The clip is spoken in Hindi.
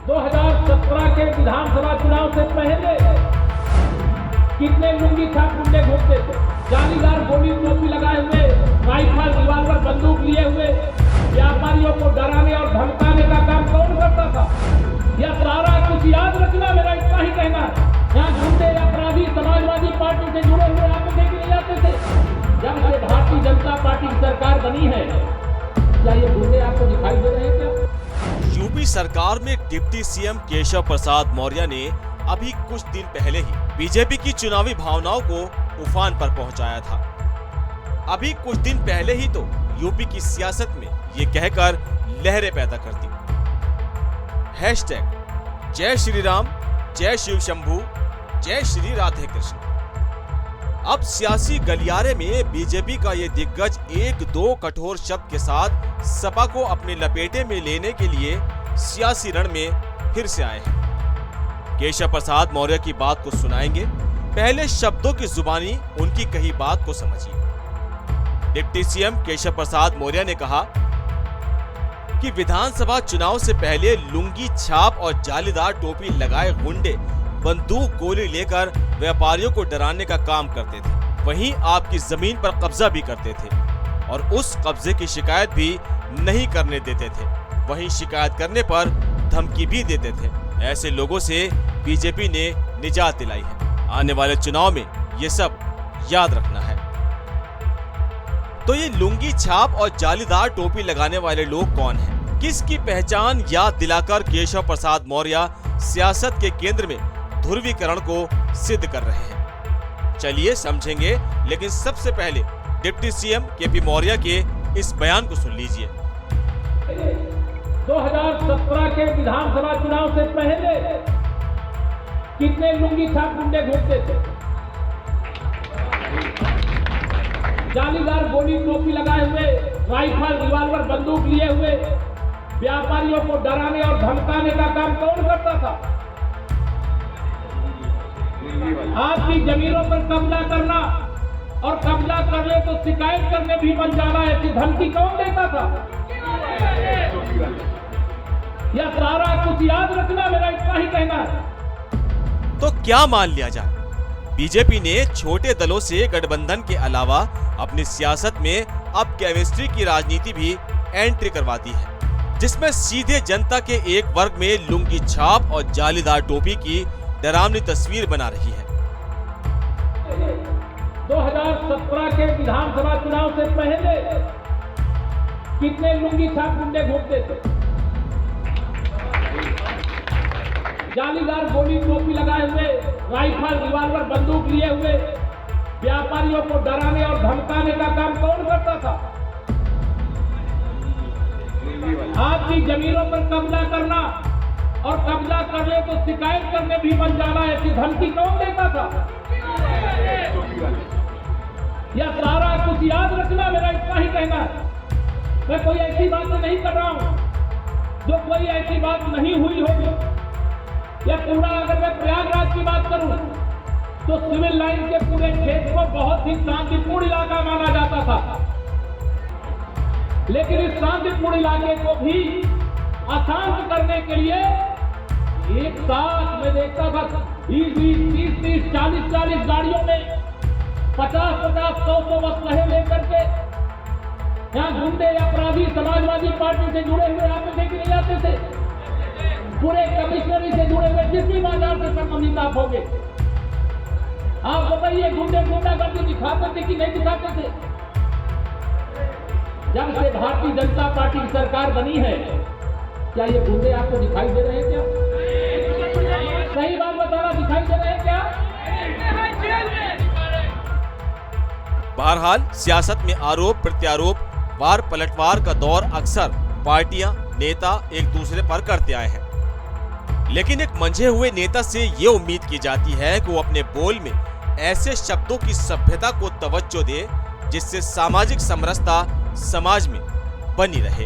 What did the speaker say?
2017 के विधानसभा चुनाव से पहले कितने लुंगी छाप गुंडे घूमते थे, जालीदार गोली टोपी लगाए हुए, राइफल रिवाल्वर बंदूक लिए हुए, व्यापारियों को डराने और धमकाने का काम कौन करता था? यह सारा कुछ याद रखना, मेरा इतना ही कहना है। यहाँ गुंडे अपराधी समाजवादी पार्टी से जुड़े हुए आपको देख नहीं जाते थे। जब से भारतीय जनता पार्टी की सरकार बनी है, क्या ये गुंडे आपको दिखाई दे रहे हैं क्या? यूपी सरकार में डिप्टी सीएम केशव प्रसाद मौर्य ने अभी कुछ दिन पहले ही बीजेपी की चुनावी भावनाओं को उफान पर पहुंचाया था। अभी कुछ दिन पहले ही तो यूपी की सियासत में ये कहकर लहरें पैदा कर दी, हैशटैग जय श्री राम, जय शिव शंभू, जय श्री राधे कृष्ण। अब सियासी गलियारे में बीजेपी का ये दिग्गज एक दो कठोर शब्द के साथ सपा को अपने लपेटे में लेने के लिए सियासी रण में फिर से आए हैं। केशव प्रसाद मौर्य की बात को सुनाएंगे, पहले शब्दों की जुबानी उनकी कही बात को समझिए। डिप्टी सीएम केशव प्रसाद मौर्य ने कहा कि विधानसभा चुनाव से पहले लुंगी छाप और जालीदार टोपी लगाए गुंडे बंदूक गोली लेकर व्यापारियों को डराने का काम करते थे, वहीं आपकी जमीन पर कब्जा भी करते थे और उस कब्जे की शिकायत भी नहीं करने देते थे, वहीं शिकायत करने पर धमकी भी देते थे। ऐसे लोगों से बीजेपी ने निजात दिलाई है। आने वाले चुनाव में ये सब याद रखना है। तो ये लुंगी छाप और जालीदार टोपी लगाने वाले लोग कौन हैं? किसकी पहचान याद दिलाकर केशव प्रसाद मौर्य सियासत के केंद्र में ध्रुवीकरण को सिद्ध कर रहे हैं? चलिए समझेंगे, लेकिन सबसे पहले डिप्टी सीएम केपी मौर्य के इस बयान को सुन लीजिए। 2017 के विधानसभा चुनाव से पहले कितने लुंगी छाप गुंडे घूमते थे, जालीदार गोली टोपी लगाए हुए, राइफल रिवाल्वर बंदूक लिए हुए, व्यापारियों को डराने और धमकाने का काम कौन करता था? आपकी जमीनों पर कब्जा करना और कब्जा करने को शिकायत करने भी बन जाना, ऐसी धमकी कौन देता था? यह सारा कुछ याद रखना, मेरा इतना ही कहना है। तो क्या मान लिया जाए? बीजेपी ने छोटे दलों से गठबंधन के अलावा अपनी सियासत में अब केमिस्ट्री की राजनीति भी एंट्री करवा दी है, जिसमें सीधे जनता के एक वर्ग में लुंगी छाप और जालीदार टोपी की डरावनी तस्वीर बना रही है। 2017 के विधानसभा चुनाव से पहले कितने लुंगी छाप गुंडे घूमते थे, जालीदार गोली टोपी लगाए हुए, राइफल रिवाल्वर बंदूक लिए हुए, व्यापारियों को डराने और धमकाने का काम कौन करता था? आपकी जमीनों पर कब्जा करना और कब्जा करने को शिकायत करने भी बन जाना, ऐसी धमकी कौन देता था? यह सारा कुछ याद रखना, मेरा इतना ही कहना है। मैं कोई ऐसी बात नहीं कर रहा हूं जो कोई ऐसी बात नहीं हुई होगी। या पूरा अगर मैं प्रयागराज की बात करूं तो सिविल लाइन के पूरे क्षेत्र को बहुत ही शांतिपूर्ण इलाका माना जाता था, लेकिन इस शांतिपूर्ण इलाके को भी अशांत करने के लिए एक साथ मैं देखता था 20-30, 40 गाड़ियों में 50, 100 बस रहे लेकर के यहाँ गुंडे अपराधी समाजवादी पार्टी से जुड़े हुए आप देख नहीं जाते थे, पूरे कमिश्नरी से जुड़े हुए जिस भी बाजार से संबंधित आप होंगे। आप बताइए गुंडे गुंडागर्दी दिखाते थे कि नहीं दिखाते थे? जब से भारतीय जनता पार्टी की सरकार बनी है, क्या ये गुंडे आपको दिखाई दे रहे हैं क्या? सही बात बताना, दिखाई दे रहे हैं क्या? बहरहाल सियासत में आरोप प्रत्यारोप, वार पलटवार का दौर अक्सर पार्टियां, नेता एक दूसरे पर करते आए हैं, लेकिन एक मंझे हुए नेता से ये उम्मीद की जाती है कि वो अपने बोल में ऐसे शब्दों की सभ्यता को तवज्जो दे जिससे सामाजिक समरसता समाज में बनी रहे।